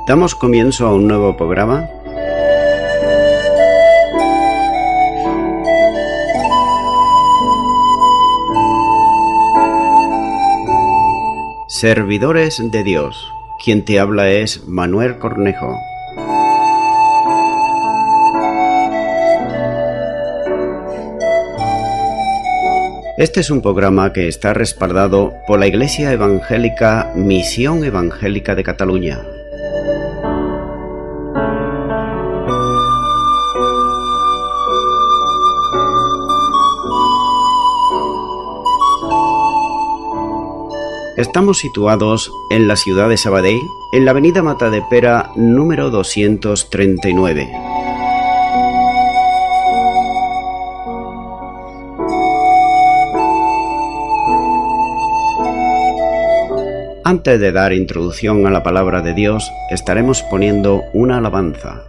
Damos comienzo a un nuevo programa. Servidores de Dios. Quien te habla es Manuel Cornejo. Este es un programa que está respaldado por la Iglesia Evangélica Misión Evangélica de Cataluña. Estamos situados en la ciudad de Sabadell, en la avenida Matadepera número 239. Antes de dar introducción a la palabra de Dios, estaremos poniendo una alabanza.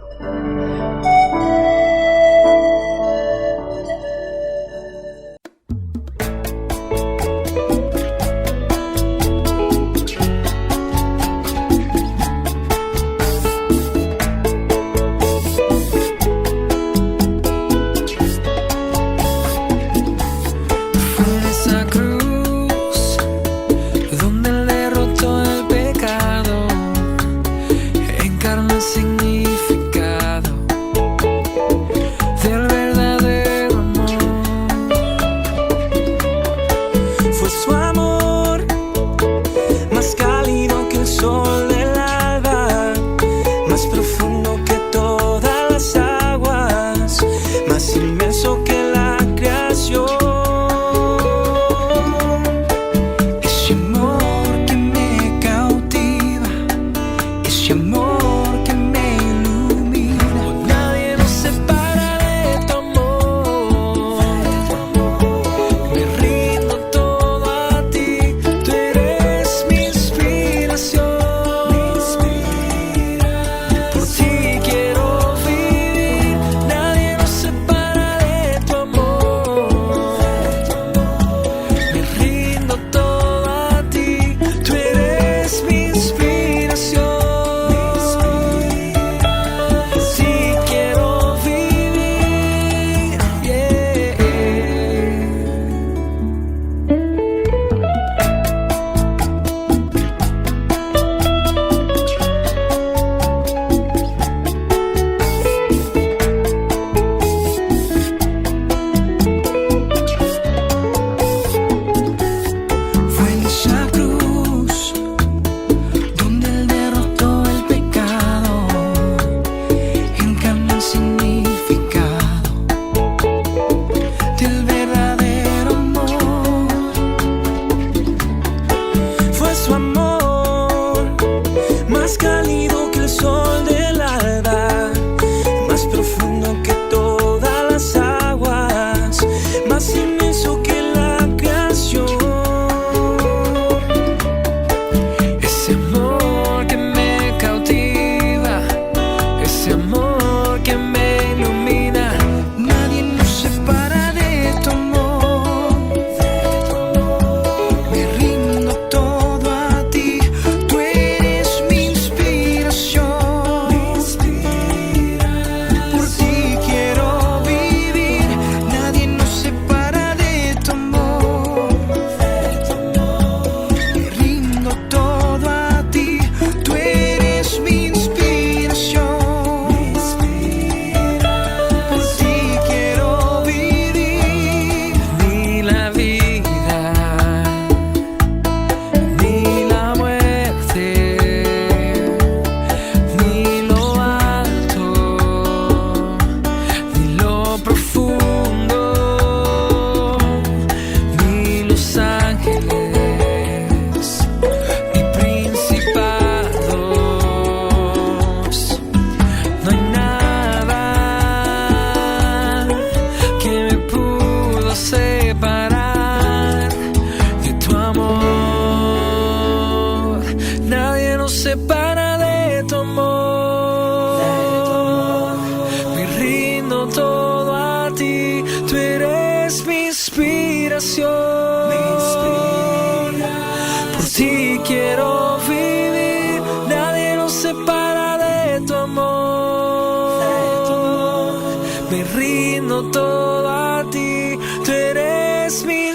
Por ti quiero vivir, nadie nos separa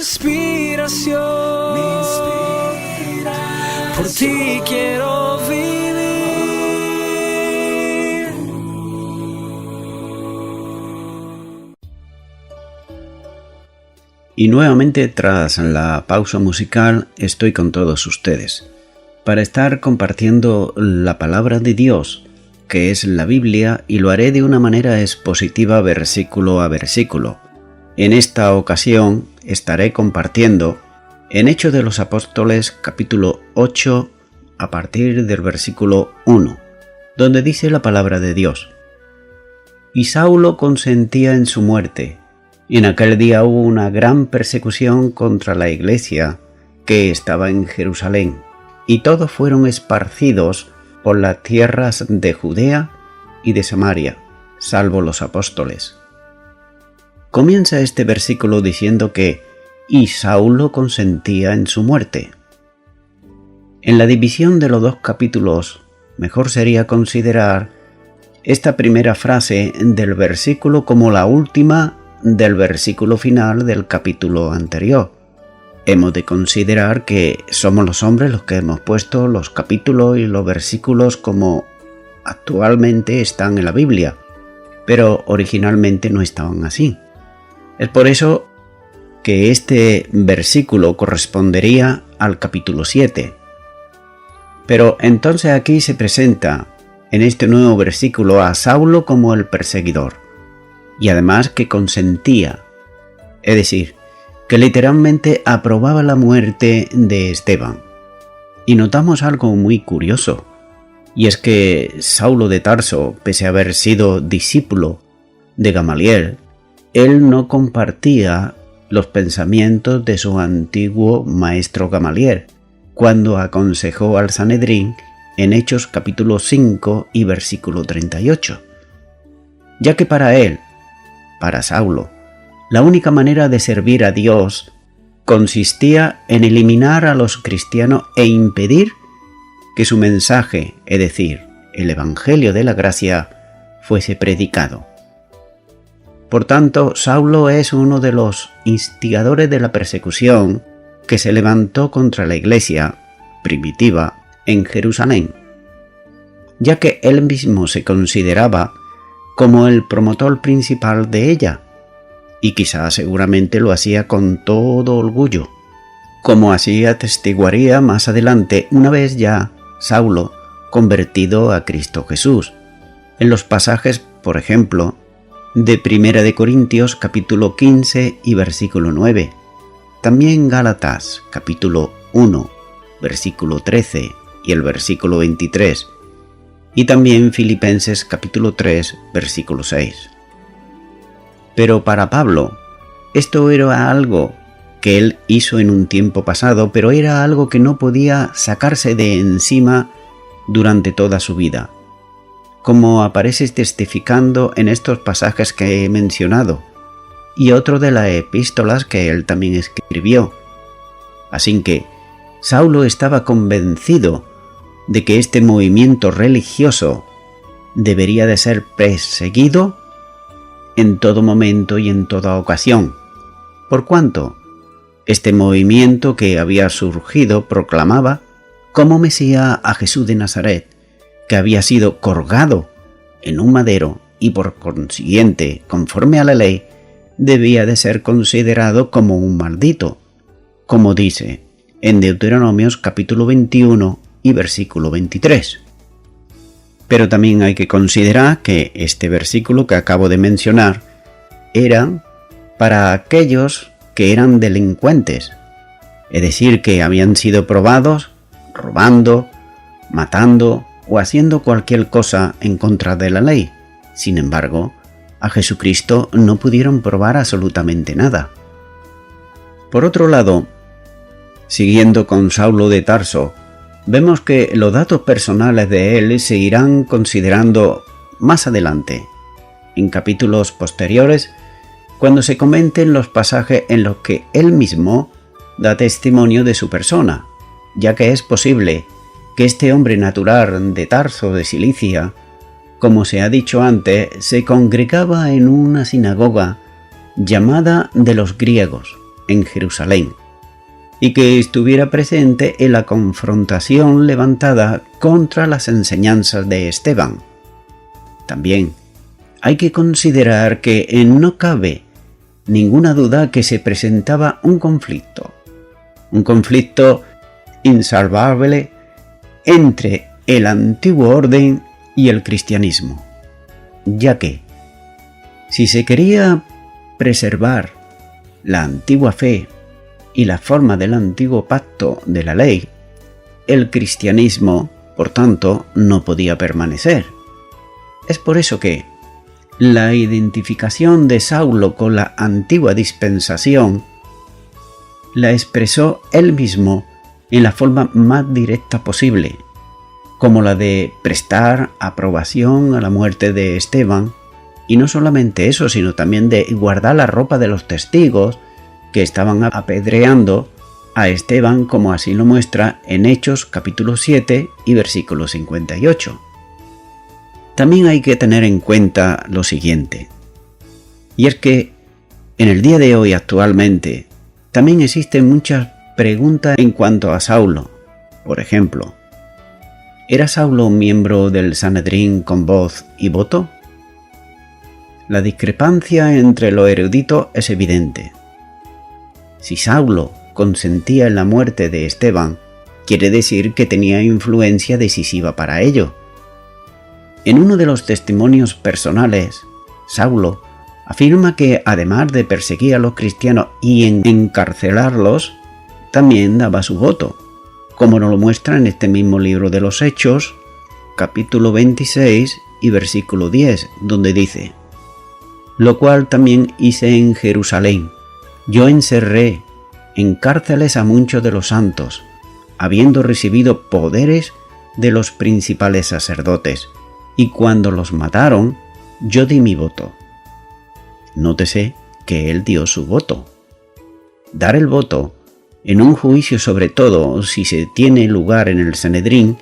inspiración. Por ti quiero vivir. Y nuevamente, tras la pausa musical, estoy con todos ustedes para estar compartiendo la palabra de Dios, que es la Biblia, y lo haré de una manera expositiva versículo a versículo. En esta ocasión estaré compartiendo en Hechos de los Apóstoles capítulo 8 a partir del versículo 1, donde dice la palabra de Dios: Y Saulo consentía en su muerte. En aquel día hubo una gran persecución contra la iglesia que estaba en Jerusalén, y todos fueron esparcidos por las tierras de Judea y de Samaria, salvo los apóstoles. Comienza este versículo diciendo que «y Saulo consentía en su muerte». En la división de los dos capítulos, mejor sería considerar esta primera frase del versículo como la última del versículo final del capítulo anterior. Hemos de considerar que somos los hombres los que hemos puesto los capítulos y los versículos como actualmente están en la Biblia, pero originalmente no estaban así. Es por eso que este versículo correspondería al capítulo 7. Pero entonces aquí se presenta en este nuevo versículo a Saulo como el perseguidor, y además que consentía, es decir, que literalmente aprobaba la muerte de Esteban. Y notamos algo muy curioso, y es que Saulo de Tarso, pese a haber sido discípulo de Gamaliel, él no compartía los pensamientos de su antiguo maestro Gamaliel, cuando aconsejó al Sanedrín en Hechos capítulo 5 y versículo 38, ya que para él, para Saulo, la única manera de servir a Dios consistía en eliminar a los cristianos e impedir que su mensaje, es decir, el Evangelio de la Gracia, fuese predicado. Por tanto, Saulo es uno de los instigadores de la persecución que se levantó contra la iglesia primitiva en Jerusalén, ya que él mismo se consideraba como el promotor principal de ella, y quizá seguramente lo hacía con todo orgullo, como así atestiguaría más adelante una vez ya Saulo convertido a Cristo Jesús, en los pasajes, por ejemplo, de 1 de Corintios capítulo 15 y versículo 9, también Gálatas capítulo 1, versículo 13 y el versículo 23, y también Filipenses capítulo 3, versículo 6. Pero para Pablo, esto era algo que él hizo en un tiempo pasado, pero era algo que no podía sacarse de encima durante toda su vida, como aparece testificando en estos pasajes que he mencionado, y otro de las epístolas que él también escribió. Así que Saulo estaba convencido de que este movimiento religioso debería de ser perseguido en todo momento y en toda ocasión, por cuanto este movimiento que había surgido proclamaba como Mesías a Jesús de Nazaret, que había sido colgado en un madero y por consiguiente, conforme a la ley, debía de ser considerado como un maldito, como dice en Deuteronomios capítulo 21 y versículo 23. Pero también hay que considerar que este versículo que acabo de mencionar era para aquellos que eran delincuentes, es decir, que habían sido probados robando, matando o haciendo cualquier cosa en contra de la ley. Sin embargo, a Jesucristo no pudieron probar absolutamente nada. Por otro lado, siguiendo con Saulo de Tarso, vemos que los datos personales de él se irán considerando más adelante, en capítulos posteriores, cuando se comenten los pasajes en los que él mismo da testimonio de su persona, ya que es posible que este hombre natural de Tarso de Cilicia, como se ha dicho antes, se congregaba en una sinagoga llamada de los griegos, en Jerusalén y que estuviera presente en la confrontación levantada contra las enseñanzas de Esteban. También hay que considerar que no cabe ninguna duda que se presentaba un conflicto insalvable entre el antiguo orden y el cristianismo, ya que si se quería preservar la antigua fe y la forma del antiguo pacto de la ley, el cristianismo, por tanto, no podía permanecer. Es por eso que la identificación de Saulo con la antigua dispensación la expresó él mismo en la forma más directa posible, como la de prestar aprobación a la muerte de Esteban, y no solamente eso, sino también de guardar la ropa de los testigos que estaban apedreando a Esteban, como así lo muestra en Hechos capítulo 7 y versículo 58. También hay que tener en cuenta lo siguiente, y es que en el día de hoy actualmente también existen muchas preguntas en cuanto a Saulo. Por ejemplo, ¿era Saulo un miembro del Sanedrín con voz y voto? La discrepancia entre los eruditos es evidente. Si Saulo consentía en la muerte de Esteban, quiere decir que tenía influencia decisiva para ello. En uno de los testimonios personales, Saulo afirma que además de perseguir a los cristianos y encarcelarlos, también daba su voto, como nos lo muestra en este mismo libro de los Hechos, capítulo 26 y versículo 10, donde dice: lo cual también hice en Jerusalén. Yo encerré en cárceles a muchos de los santos, habiendo recibido poderes de los principales sacerdotes, y cuando los mataron, yo di mi voto. Nótese que él dio su voto. Dar el voto en un juicio, sobre todo si se tiene lugar en el Sanedrín,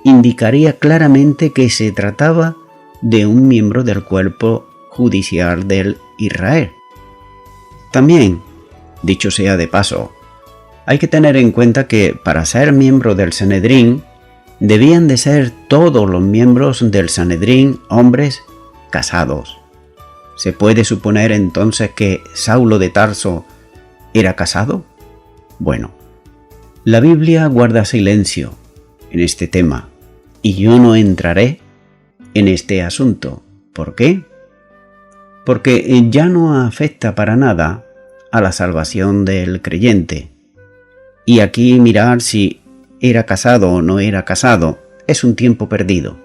indicaría claramente que se trataba de un miembro del cuerpo judicial del Israel. También, dicho sea de paso, hay que tener en cuenta que para ser miembro del Sanedrín debían de ser todos los miembros del Sanedrín hombres casados. ¿Se puede suponer entonces que Saulo de Tarso era casado? Bueno, la Biblia guarda silencio en este tema y yo no entraré en este asunto. ¿Por qué? Porque ya no afecta para nada a la salvación del creyente. Y aquí mirar si era casado o no era casado es un tiempo perdido.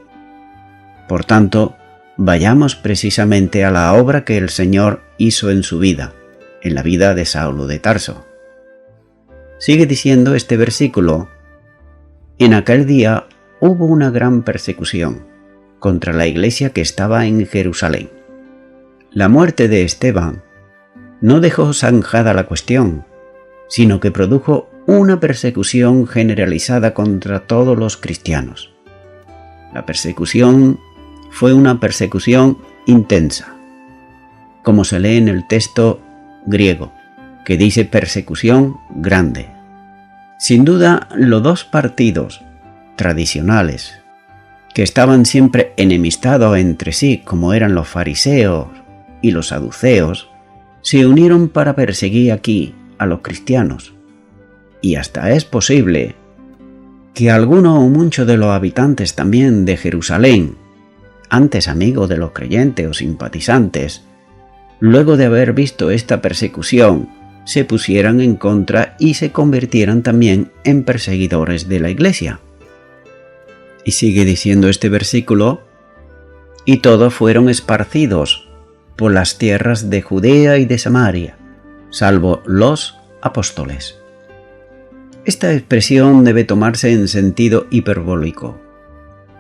Por tanto, vayamos precisamente a la obra que el Señor hizo en su vida, en la vida de Saulo de Tarso. Sigue diciendo este versículo: en aquel día hubo una gran persecución contra la iglesia que estaba en Jerusalén. La muerte de Esteban no dejó zanjada la cuestión, sino que produjo una persecución generalizada contra todos los cristianos. La persecución fue una persecución intensa, como se lee en el texto griego, que dice persecución grande. Sin duda, los dos partidos tradicionales, que estaban siempre enemistados entre sí, como eran los fariseos y los saduceos, se unieron para perseguir aquí a los cristianos. Y hasta es posible que algunos o muchos de los habitantes también de Jerusalén, antes amigos de los creyentes o simpatizantes, luego de haber visto esta persecución, se pusieran en contra y se convirtieran también en perseguidores de la iglesia. Y sigue diciendo este versículo: y todos fueron esparcidos por las tierras de Judea y de Samaria, salvo los apóstoles. Esta expresión debe tomarse en sentido hiperbólico,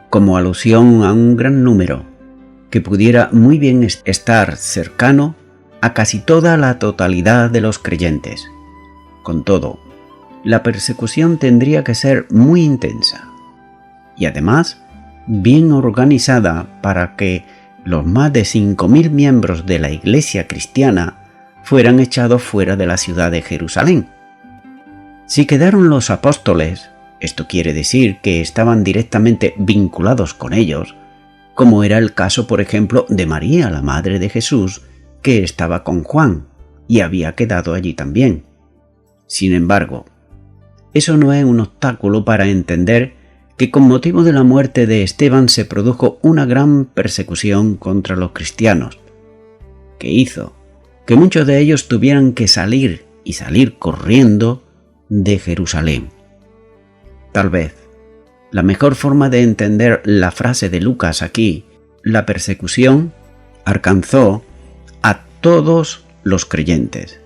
como alusión a un gran número, que pudiera muy bien estar cercano a casi toda la totalidad de los creyentes. Con todo, la persecución tendría que ser muy intensa y además bien organizada para que los más de 5.000 miembros de la iglesia cristiana fueran echados fuera de la ciudad de Jerusalén. Si quedaron los apóstoles, esto quiere decir que estaban directamente vinculados con ellos, como era el caso, por ejemplo, de María, la madre de Jesús, que estaba con Juan y había quedado allí también. Sin embargo, eso no es un obstáculo para entender que con motivo de la muerte de Esteban se produjo una gran persecución contra los cristianos, que hizo que muchos de ellos tuvieran que salir corriendo de Jerusalén. Tal vez la mejor forma de entender la frase de Lucas aquí, la persecución alcanzó a todos los creyentes,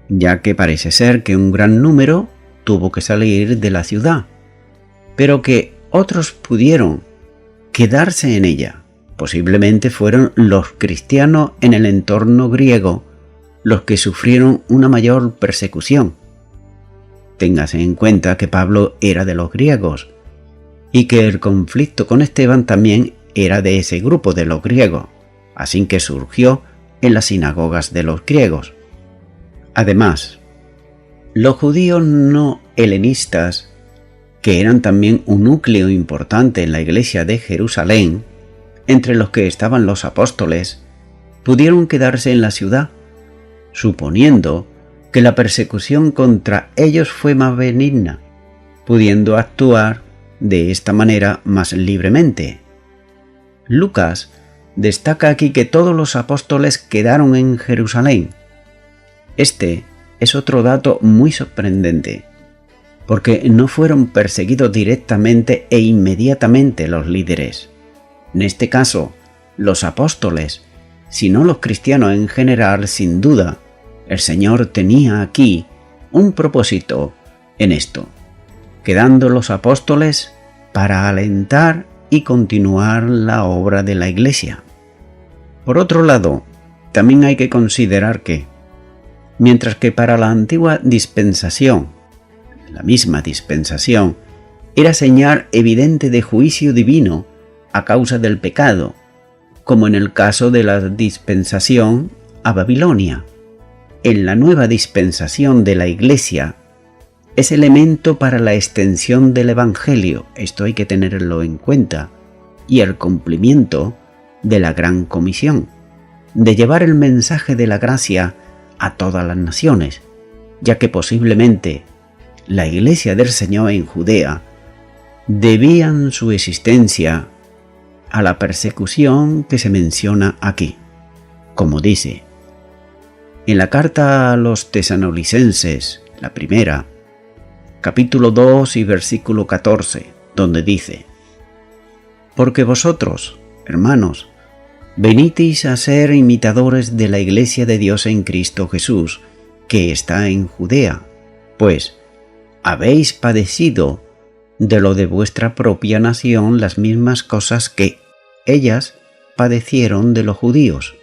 ya que parece ser que un gran número tuvo que salir de la ciudad, pero que otros pudieron quedarse en ella. Posiblemente fueron los cristianos en el entorno griego los que sufrieron una mayor persecución. Téngase en cuenta que Pablo era de los griegos y que el conflicto con Esteban también era de ese grupo de los griegos, así que surgió en las sinagogas de los griegos. Además, los judíos no helenistas, que eran también un núcleo importante en la iglesia de Jerusalén, entre los que estaban los apóstoles, pudieron quedarse en la ciudad, suponiendo que la persecución contra ellos fue más benigna, pudiendo actuar de esta manera más libremente. Lucas destaca aquí que todos los apóstoles quedaron en Jerusalén. Este es otro dato muy sorprendente, porque no fueron perseguidos directamente e inmediatamente los líderes. En este caso, los apóstoles, sino los cristianos en general, sin duda, el Señor tenía aquí un propósito en esto, quedando los apóstoles para alentar y continuar la obra de la Iglesia. Por otro lado, también hay que considerar que, mientras que para la antigua dispensación, la misma dispensación, era señal evidente de juicio divino a causa del pecado, como en el caso de la dispensación a Babilonia, en la nueva dispensación de la Iglesia es elemento para la extensión del Evangelio, esto hay que tenerlo en cuenta, y el cumplimiento de la gran comisión, de llevar el mensaje de la gracia a todas las naciones, ya que posiblemente la Iglesia del Señor en Judea debían su existencia a la persecución que se menciona aquí, como dice en la carta a los tesalonicenses, la primera, capítulo 2 y versículo 14, donde dice: porque vosotros, hermanos, venisteis a ser imitadores de la Iglesia de Dios en Cristo Jesús, que está en Judea, pues habéis padecido de lo de vuestra propia nación las mismas cosas que ellas padecieron de los judíos.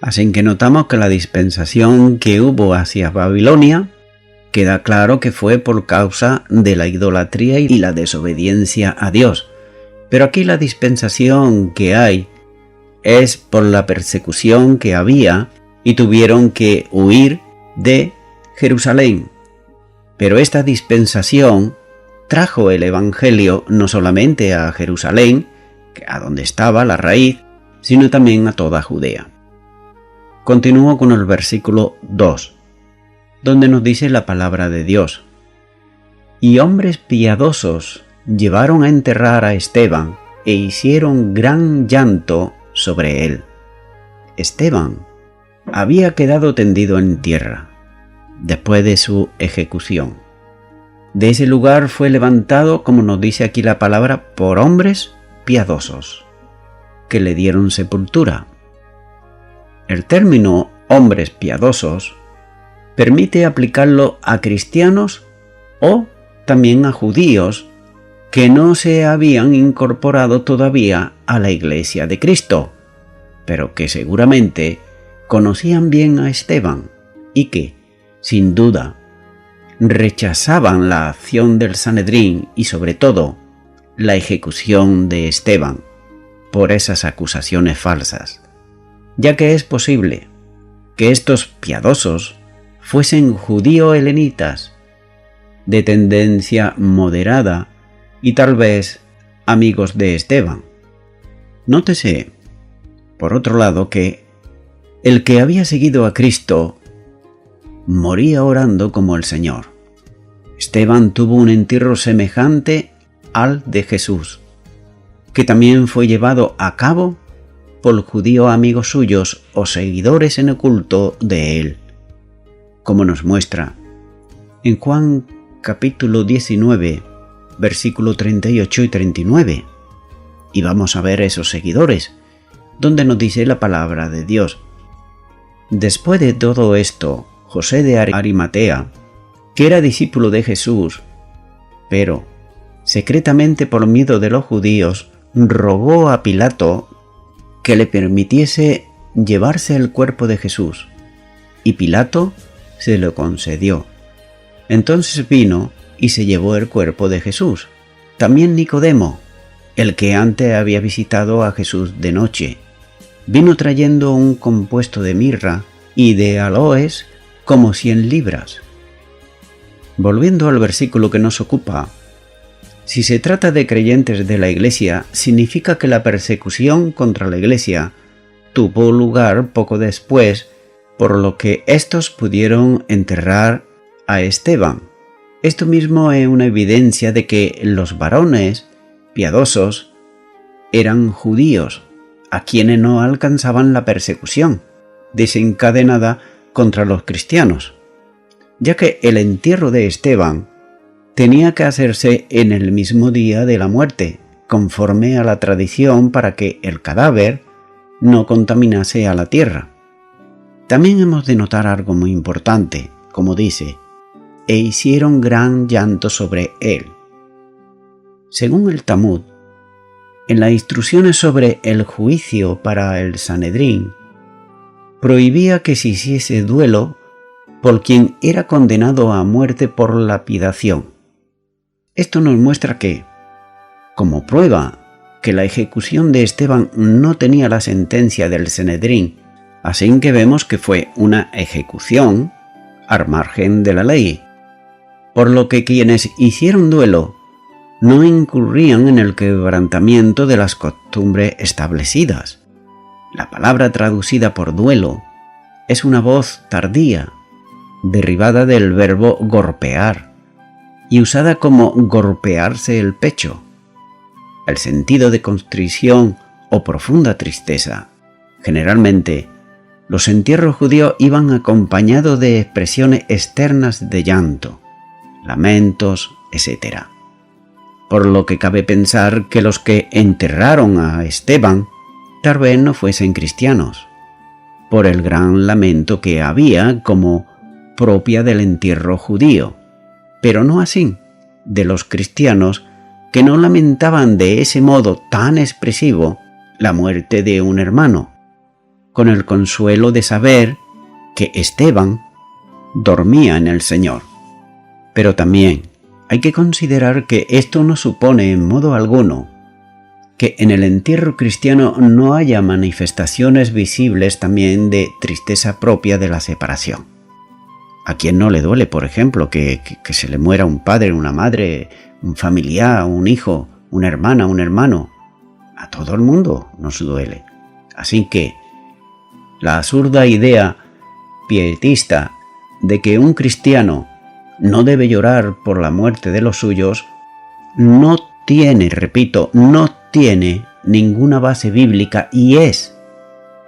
Así que notamos que la dispensación que hubo hacia Babilonia queda claro que fue por causa de la idolatría y la desobediencia a Dios. Pero aquí la dispensación que hay es por la persecución que había y tuvieron que huir de Jerusalén. Pero esta dispensación trajo el Evangelio no solamente a Jerusalén, a donde estaba la raíz, sino también a toda Judea. Continúo con el versículo 2, donde nos dice la palabra de Dios: y hombres piadosos llevaron a enterrar a Esteban e hicieron gran llanto sobre él. Esteban había quedado tendido en tierra después de su ejecución. De ese lugar fue levantado, como nos dice aquí la palabra, por hombres piadosos, que le dieron sepultura. El término hombres piadosos permite aplicarlo a cristianos o también a judíos que no se habían incorporado todavía a la Iglesia de Cristo, pero que seguramente conocían bien a Esteban y que, sin duda, rechazaban la acción del Sanedrín y sobre todo la ejecución de Esteban por esas acusaciones falsas, ya que es posible que estos piadosos fuesen judío-helenitas, de tendencia moderada y tal vez amigos de Esteban. Nótese, por otro lado, que el que había seguido a Cristo moría orando como el Señor. Esteban tuvo un entierro semejante al de Jesús, que también fue llevado a cabo por judíos amigos suyos o seguidores en oculto de él, como nos muestra en Juan capítulo 19, versículo 38 y 39. Y vamos a ver esos seguidores, donde nos dice la palabra de Dios. Después de todo esto, José de Arimatea, que era discípulo de Jesús, pero secretamente por miedo de los judíos, rogó a Pilato que le permitiese llevarse el cuerpo de Jesús, y Pilato se lo concedió. Entonces vino y se llevó el cuerpo de Jesús. También Nicodemo, el que antes había visitado a Jesús de noche, vino trayendo un compuesto de mirra y de aloes como 100 libras. Volviendo al versículo que nos ocupa, si se trata de creyentes de la Iglesia, significa que la persecución contra la Iglesia tuvo lugar poco después, por lo que éstos pudieron enterrar a Esteban. Esto mismo es una evidencia de que los varones piadosos eran judíos, a quienes no alcanzaban la persecución desencadenada contra los cristianos, ya que el entierro de Esteban tenía que hacerse en el mismo día de la muerte, conforme a la tradición, para que el cadáver no contaminase a la tierra. También hemos de notar algo muy importante, como dice, e hicieron gran llanto sobre él. Según el Talmud, en las instrucciones sobre el juicio para el Sanedrín, prohibía que se hiciese duelo por quien era condenado a muerte por lapidación. Esto nos muestra que, como prueba que la ejecución de Esteban no tenía la sentencia del Sanedrín, así que vemos que fue una ejecución al margen de la ley, por lo que quienes hicieron duelo no incurrían en el quebrantamiento de las costumbres establecidas. La palabra traducida por duelo es una voz tardía, derivada del verbo golpear, y usada como golpearse el pecho. El sentido de contrición o profunda tristeza. Generalmente, los entierros judíos iban acompañados de expresiones externas de llanto, lamentos, etc. Por lo que cabe pensar que los que enterraron a Esteban tal vez no fuesen cristianos, por el gran lamento que había como propia del entierro judío, pero no así de los cristianos, que no lamentaban de ese modo tan expresivo la muerte de un hermano, con el consuelo de saber que Esteban dormía en el Señor. Pero también hay que considerar que esto no supone en modo alguno que en el entierro cristiano no haya manifestaciones visibles también de tristeza propia de la separación. ¿A quién no le duele, por ejemplo, que se le muera un padre, una madre, un familiar, un hijo, una hermana, un hermano? A todo el mundo nos duele. Así que la absurda idea pietista de que un cristiano no debe llorar por la muerte de los suyos no tiene, repito, no tiene ninguna base bíblica y es,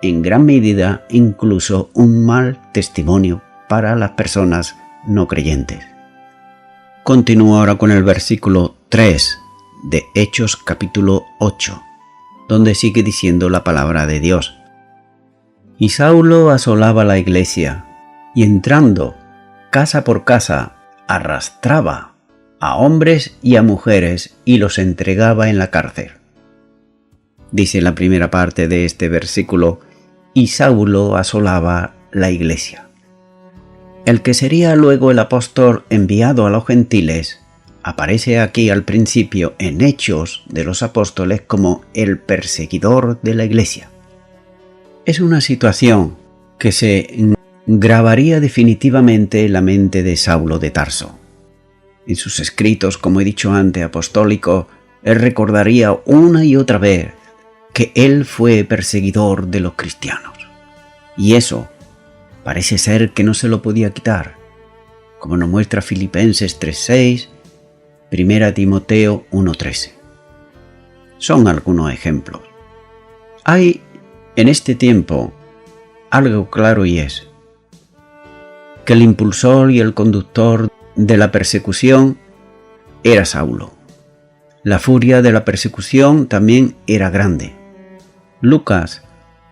en gran medida, incluso un mal testimonio para las personas no creyentes. Continúo ahora con el versículo 3 de Hechos capítulo 8, donde sigue diciendo la palabra de Dios. Y Saulo asolaba la iglesia, y entrando casa por casa, arrastraba a hombres y a mujeres y los entregaba en la cárcel. Dice la primera parte de este versículo, y Saulo asolaba la iglesia. El que sería luego el apóstol enviado a los gentiles aparece aquí al principio en Hechos de los Apóstoles como el perseguidor de la iglesia. Es una situación que se grabaría definitivamente en la mente de Saulo de Tarso. En sus escritos, como he dicho antes, apostólicos, él recordaría una y otra vez que él fue perseguidor de los cristianos. Y eso parece ser que no se lo podía quitar, como nos muestra Filipenses 3:6, 1 Timoteo 1:13. Son algunos ejemplos. Hay en este tiempo algo claro, y es que el impulsor y el conductor de la persecución era Saulo. La furia de la persecución también era grande. Lucas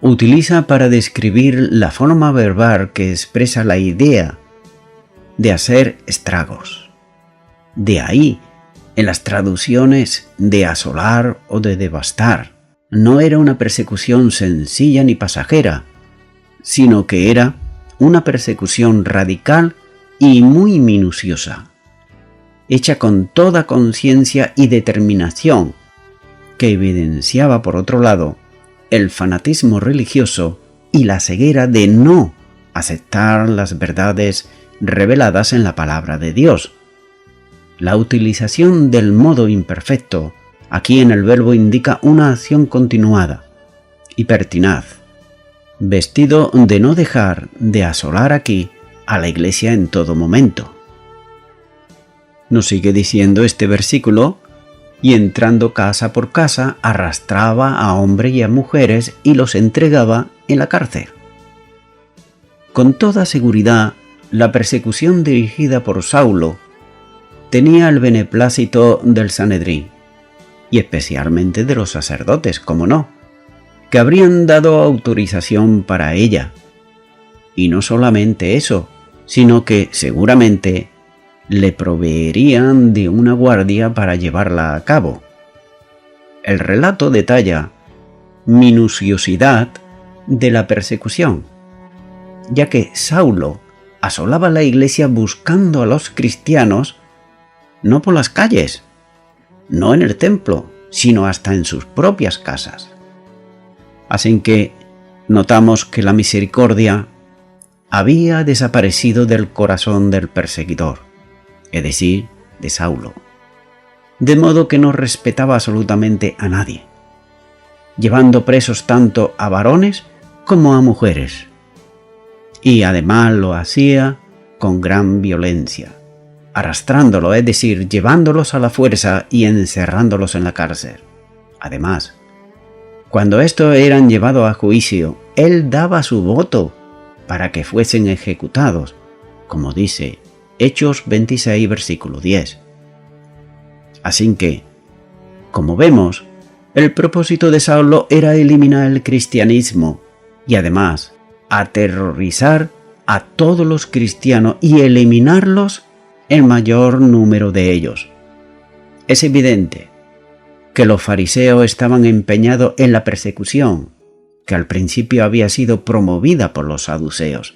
utiliza para describir la forma verbal que expresa la idea de hacer estragos. De ahí, en las traducciones, de asolar o de devastar. No era una persecución sencilla ni pasajera, sino que era una persecución radical y muy minuciosa, hecha con toda conciencia y determinación, que evidenciaba, por otro lado, el fanatismo religioso y la ceguera de no aceptar las verdades reveladas en la palabra de Dios. La utilización del modo imperfecto aquí en el verbo indica una acción continuada y pertinaz, vestido de no dejar de asolar aquí a la iglesia en todo momento. Nos sigue diciendo este versículo: y entrando casa por casa, arrastraba a hombres y a mujeres y los entregaba en la cárcel. Con toda seguridad, la persecución dirigida por Saulo tenía el beneplácito del Sanedrín, y especialmente de los sacerdotes, como no, que habrían dado autorización para ella. Y no solamente eso, sino que seguramente le proveerían de una guardia para llevarla a cabo. El relato detalla minuciosidad de la persecución, ya que Saulo asolaba la iglesia buscando a los cristianos no por las calles, no en el templo, sino hasta en sus propias casas. Así que notamos que la misericordia había desaparecido del corazón del perseguidor, es decir, de Saulo, de modo que no respetaba absolutamente a nadie, llevando presos tanto a varones como a mujeres, y además lo hacía con gran violencia, arrastrándolo, es decir, llevándolos a la fuerza y encerrándolos en la cárcel. Además, cuando estos eran llevados a juicio, él daba su voto para que fuesen ejecutados, como dice Hechos 26, versículo 10. Así que, como vemos, el propósito de Saulo era eliminar el cristianismo y además aterrorizar a todos los cristianos y eliminarlos el mayor número de ellos. Es evidente que los fariseos estaban empeñados en la persecución, que al principio había sido promovida por los saduceos.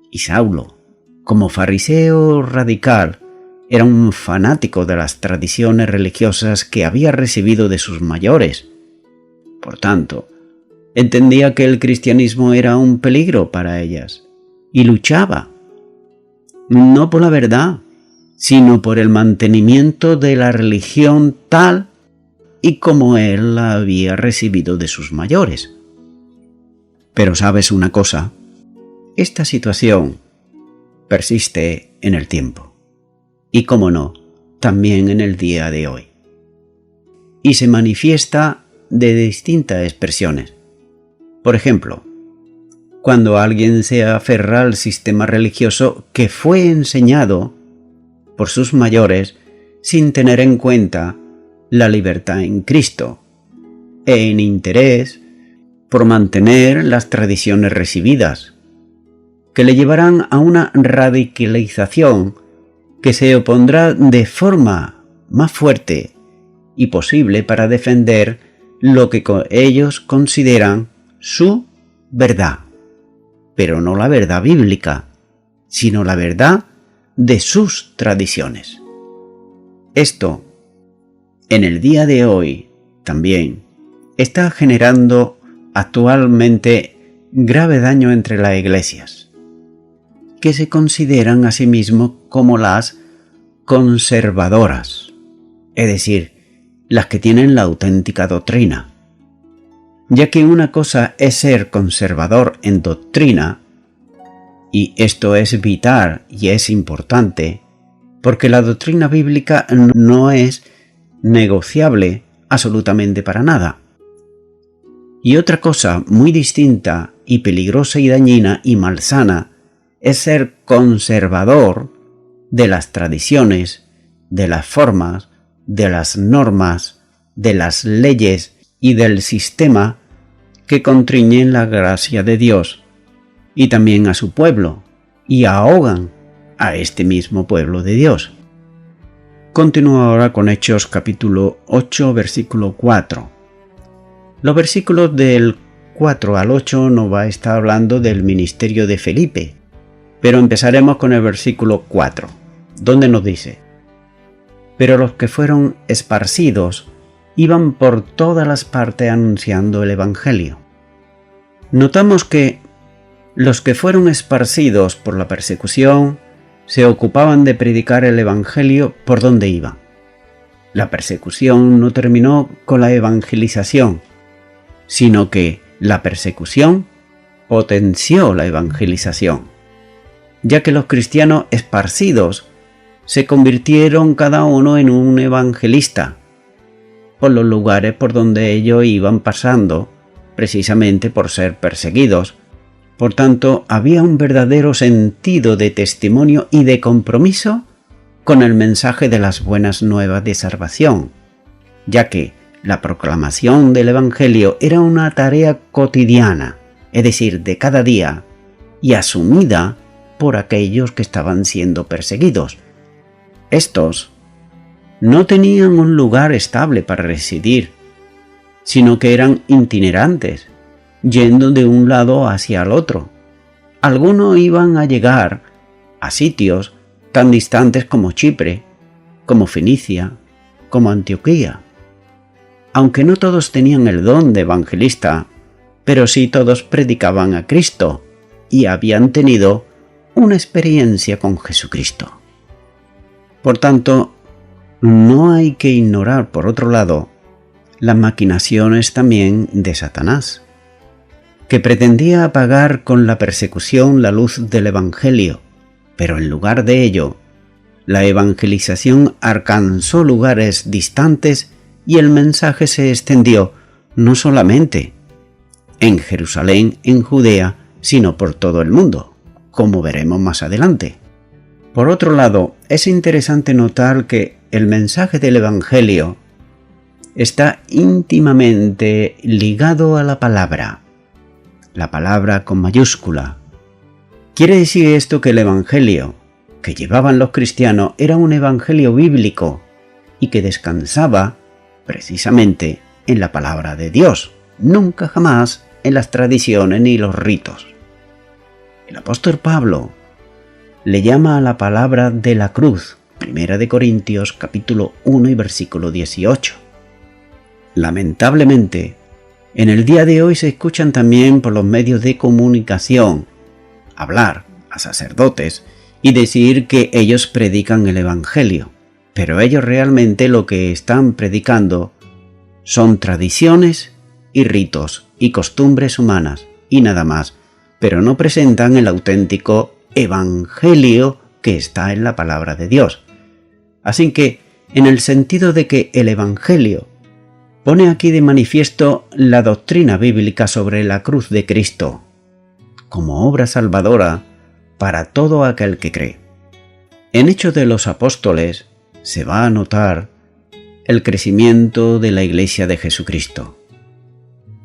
Y Saulo, como fariseo radical, era un fanático de las tradiciones religiosas que había recibido de sus mayores. Por tanto, entendía que el cristianismo era un peligro para ellas y luchaba, no por la verdad, sino por el mantenimiento de la religión tal y como él la había recibido de sus mayores. Pero ¿sabes una cosa? Esta situación persiste en el tiempo, y cómo no, también en el día de hoy. Y se manifiesta de distintas expresiones. Por ejemplo, cuando alguien se aferra al sistema religioso que fue enseñado por sus mayores sin tener en cuenta la libertad en Cristo, en interés por mantener las tradiciones recibidas, que le llevarán a una radicalización que se opondrá de forma más fuerte y posible para defender lo que ellos consideran su verdad, pero no la verdad bíblica, sino la verdad de sus tradiciones. Esto, en el día de hoy, también está generando actualmente grave daño entre las iglesias, que se consideran a sí mismos como las conservadoras, es decir, las que tienen la auténtica doctrina, ya que una cosa es ser conservador en doctrina, y esto es vital y es importante, porque la doctrina bíblica no es negociable absolutamente para nada. Y otra cosa muy distinta y peligrosa y dañina y malsana es ser conservador de las tradiciones, de las formas, de las normas, de las leyes y del sistema que contriñen la gracia de Dios y también a su pueblo y ahogan a este mismo pueblo de Dios. Continúo ahora con Hechos capítulo 8 versículo 4. Los versículos del 4 al 8 nos va a estar hablando del ministerio de Felipe, pero empezaremos con el versículo 4, donde nos dice: pero los que fueron esparcidos iban por todas las partes anunciando el evangelio. Notamos que los que fueron esparcidos por la persecución se ocupaban de predicar el evangelio por donde iban. La persecución no terminó con la evangelización, sino que la persecución potenció la evangelización, ya que los cristianos esparcidos se convirtieron cada uno en un evangelista por los lugares por donde ellos iban pasando, precisamente por ser perseguidos. Por tanto, había un verdadero sentido de testimonio y de compromiso con el mensaje de las buenas nuevas de salvación, ya que la proclamación del Evangelio era una tarea cotidiana, es decir, de cada día, y asumida por aquellos que estaban siendo perseguidos. Estos no tenían un lugar estable para residir, sino que eran itinerantes, yendo de un lado hacia el otro. Algunos iban a llegar a sitios tan distantes como Chipre, como Fenicia, como Antioquía. Aunque no todos tenían el don de evangelista, pero sí todos predicaban a Cristo y habían tenido una experiencia con Jesucristo. Por tanto, no hay que ignorar, por otro lado, las maquinaciones también de Satanás, que pretendía apagar con la persecución la luz del Evangelio, pero en lugar de ello, la evangelización alcanzó lugares distantes y el mensaje se extendió no solamente en Jerusalén, en Judea, sino por todo el mundo, como veremos más adelante. Por otro lado, es interesante notar que el mensaje del Evangelio está íntimamente ligado a la palabra con mayúscula. Quiere decir esto que el Evangelio que llevaban los cristianos era un Evangelio bíblico y que descansaba precisamente en la palabra de Dios, nunca jamás en las tradiciones ni los ritos. El apóstol Pablo le llama a la palabra de la cruz, 1 Corintios capítulo 1 y versículo 18. Lamentablemente, en el día de hoy se escuchan también por los medios de comunicación hablar a sacerdotes y decir que ellos predican el Evangelio, pero ellos realmente lo que están predicando son tradiciones y ritos y costumbres humanas y nada más, pero no presentan el auténtico Evangelio que está en la palabra de Dios. Así que, en el sentido de que el Evangelio pone aquí de manifiesto la doctrina bíblica sobre la cruz de Cristo, como obra salvadora para todo aquel que cree. En Hechos de los Apóstoles se va a notar el crecimiento de la Iglesia de Jesucristo,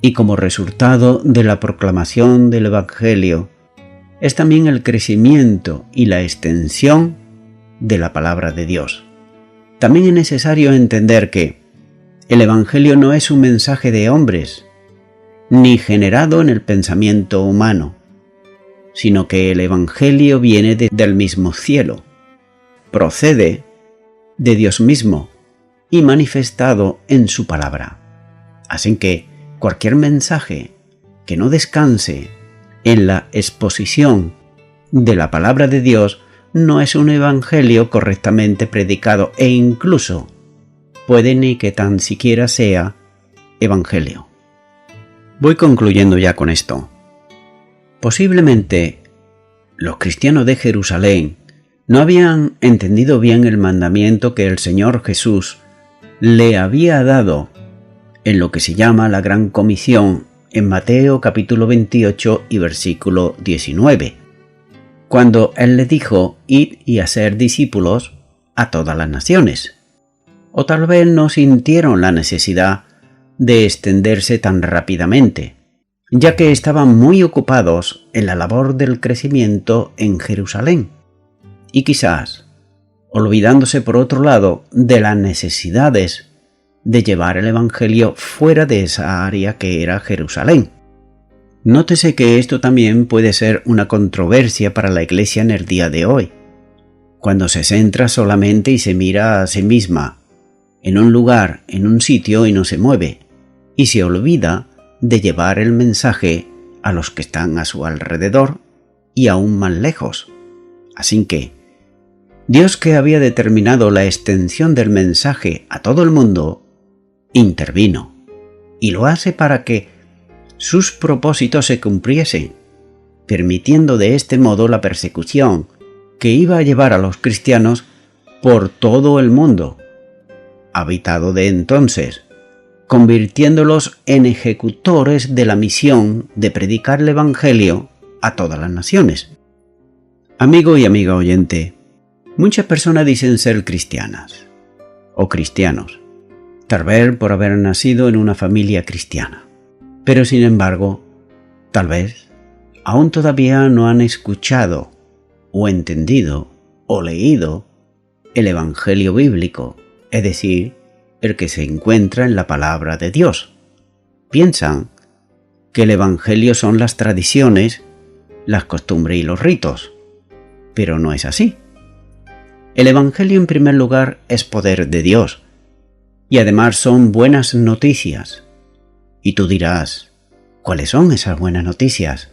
y como resultado de la proclamación del Evangelio es también el crecimiento y la extensión de la palabra de Dios. También es necesario entender que el Evangelio no es un mensaje de hombres, ni generado en el pensamiento humano, sino que el Evangelio viene del mismo cielo, procede de Dios mismo y manifestado en su palabra. Así que cualquier mensaje que no descanse en la exposición de la palabra de Dios no es un evangelio correctamente predicado e incluso puede ni que tan siquiera sea evangelio. Voy concluyendo ya con esto. Posiblemente los cristianos de Jerusalén no habían entendido bien el mandamiento que el Señor Jesús le había dado en lo que se llama la Gran Comisión en Mateo capítulo 28 y versículo 19, cuando Él le dijo: id y hacer discípulos a todas las naciones. O tal vez no sintieron la necesidad de extenderse tan rápidamente, ya que estaban muy ocupados en la labor del crecimiento en Jerusalén, y quizás olvidándose por otro lado de las necesidades de llevar el Evangelio fuera de esa área que era Jerusalén. Nótese que esto también puede ser una controversia para la Iglesia en el día de hoy, cuando se centra solamente y se mira a sí misma, en un lugar, en un sitio y no se mueve, y se olvida de llevar el mensaje a los que están a su alrededor y aún más lejos. Así que, Dios, que había determinado la extensión del mensaje a todo el mundo, intervino, y lo hace para que sus propósitos se cumpliesen, permitiendo de este modo la persecución que iba a llevar a los cristianos por todo el mundo habitado de entonces, convirtiéndolos en ejecutores de la misión de predicar el Evangelio a todas las naciones. Amigo y amiga oyente, muchas personas dicen ser cristianas o cristianos, tal vez por haber nacido en una familia cristiana, pero sin embargo, tal vez aún todavía no han escuchado o entendido o leído el Evangelio bíblico, es decir, el que se encuentra en la palabra de Dios. Piensan que el Evangelio son las tradiciones, las costumbres y los ritos, pero no es así. El Evangelio en primer lugar es poder de Dios, y además son buenas noticias. Y tú dirás, ¿cuáles son esas buenas noticias?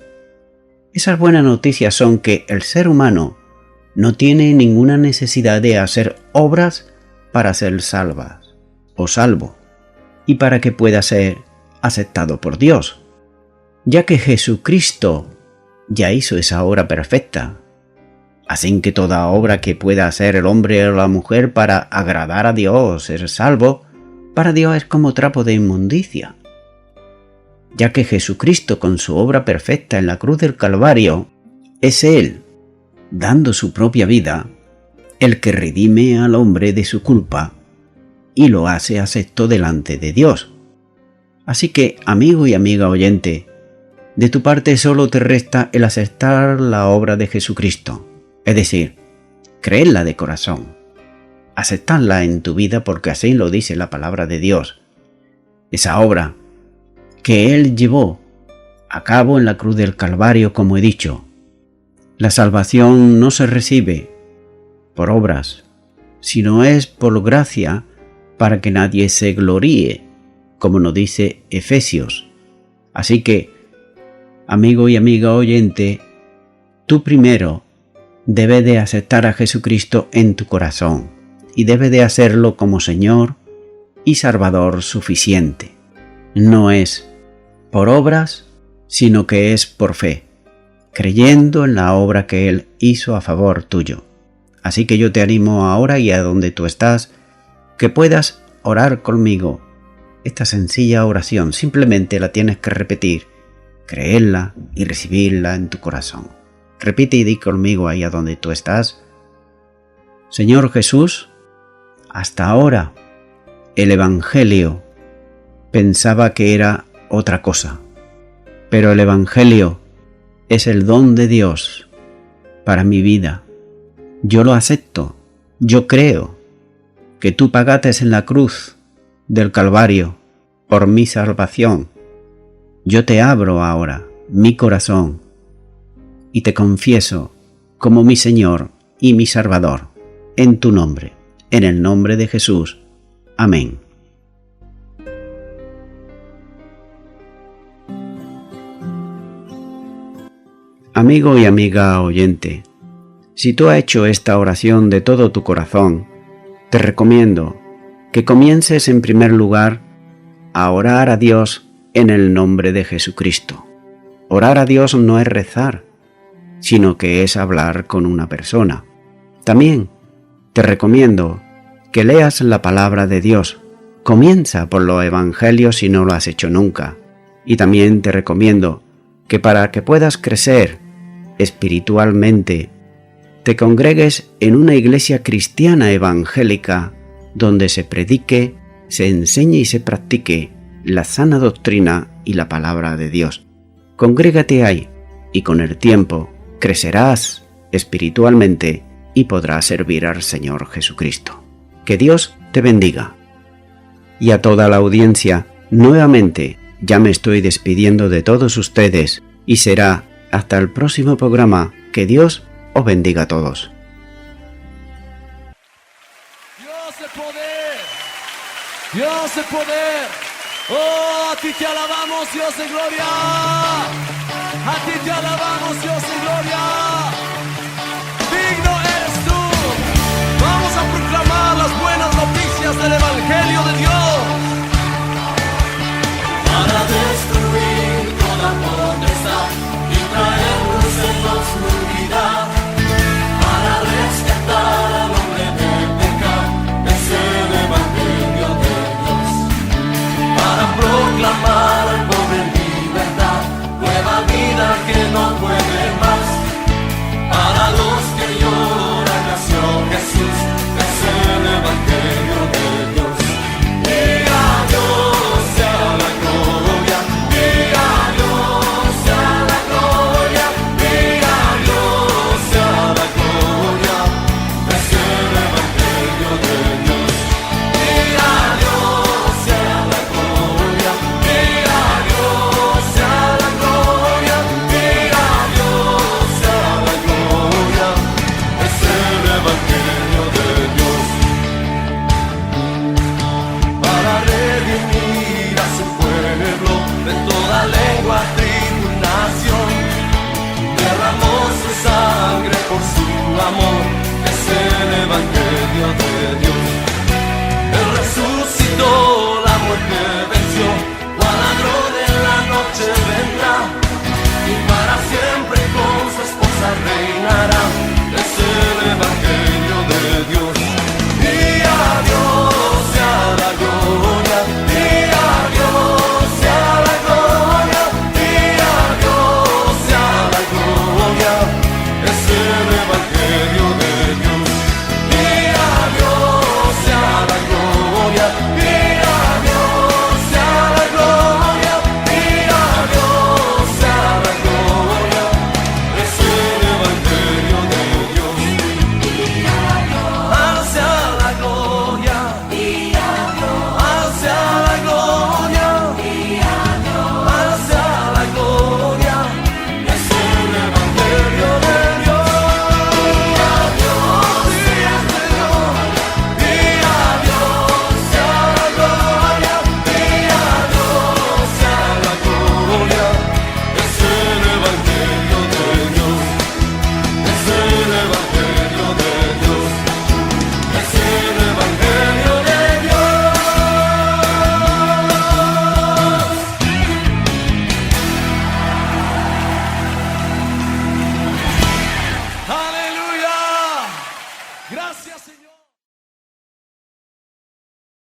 Esas buenas noticias son que el ser humano no tiene ninguna necesidad de hacer obras para ser salvo, y para que pueda ser aceptado por Dios, ya que Jesucristo ya hizo esa obra perfecta. Así que toda obra que pueda hacer el hombre o la mujer para agradar a Dios, ser salvo, para Dios es como trapo de inmundicia, ya que Jesucristo, con su obra perfecta en la cruz del Calvario, es Él, dando su propia vida, el que redime al hombre de su culpa y lo hace acepto delante de Dios. Así que, amigo y amiga oyente, de tu parte solo te resta el aceptar la obra de Jesucristo, es decir, creerla de corazón, aceptarla en tu vida porque así lo dice la palabra de Dios. Esa obra que Él llevó a cabo en la cruz del Calvario, como he dicho. La salvación no se recibe por obras, sino es por gracia, para que nadie se gloríe, como nos dice Efesios. Así que, amigo y amiga oyente, tú primero debes de aceptar a Jesucristo en tu corazón y debes de hacerlo como Señor y Salvador suficiente. No es por obras, sino que es por fe, creyendo en la obra que Él hizo a favor tuyo. Así que yo te animo ahora y a donde tú estás, que puedas orar conmigo esta sencilla oración. Simplemente la tienes que repetir, creerla y recibirla en tu corazón. Repite y di conmigo ahí a donde tú estás. Señor Jesús, hasta ahora el Evangelio pensaba que era otra cosa, pero el Evangelio es el don de Dios para mi vida. Yo lo acepto, yo creo que tú pagaste en la cruz del Calvario por mi salvación. Yo te abro ahora mi corazón y te confieso como mi Señor y mi Salvador, en tu nombre, en el nombre de Jesús. Amén. Amigo y amiga oyente, si tú has hecho esta oración de todo tu corazón, te recomiendo que comiences en primer lugar a orar a Dios en el nombre de Jesucristo. Orar a Dios no es rezar, sino que es hablar con una persona. También te recomiendo que leas la palabra de Dios. Comienza por los evangelios si no lo has hecho nunca. Y también te recomiendo que para que puedas crecer espiritualmente, te congregues en una iglesia cristiana evangélica donde se predique, se enseñe y se practique la sana doctrina y la palabra de Dios. Congrégate ahí y con el tiempo crecerás espiritualmente y podrás servir al Señor Jesucristo. Que Dios te bendiga. Y a toda la audiencia, nuevamente ya me estoy despidiendo de todos ustedes y será hasta el próximo programa. Que Dios os bendiga a todos. Dios es poder. Dios es poder. Oh, a ti te alabamos, Dios de gloria. A ti te alabamos, Dios de gloria. Digno eres tú. Vamos a proclamar las buenas noticias del Evangelio de Dios. Para destruir toda potestad y traer luz en la oscuridad. Para rescatar al hombre del pecado. Es el Evangelio de Dios. Para proclamar al pobre libertad. Nueva vida que no puede más. Para los que lloran nació Jesús. Es el Evangelio de Dios. Y a Dios sea la gloria. Y a Dios sea la gloria. Y a Dios sea la gloria. Es el Evangelio de Dios. Y a Dios sea la gloria. Y a Dios sea la gloria. Y a Dios sea la gloria. Es el Evangelio de Dios. Para redimir a su pueblo de toda lengua, tribu y nación, derramó su sangre por su amor. Es el Evangelio de Dios. Él resucitó la muerte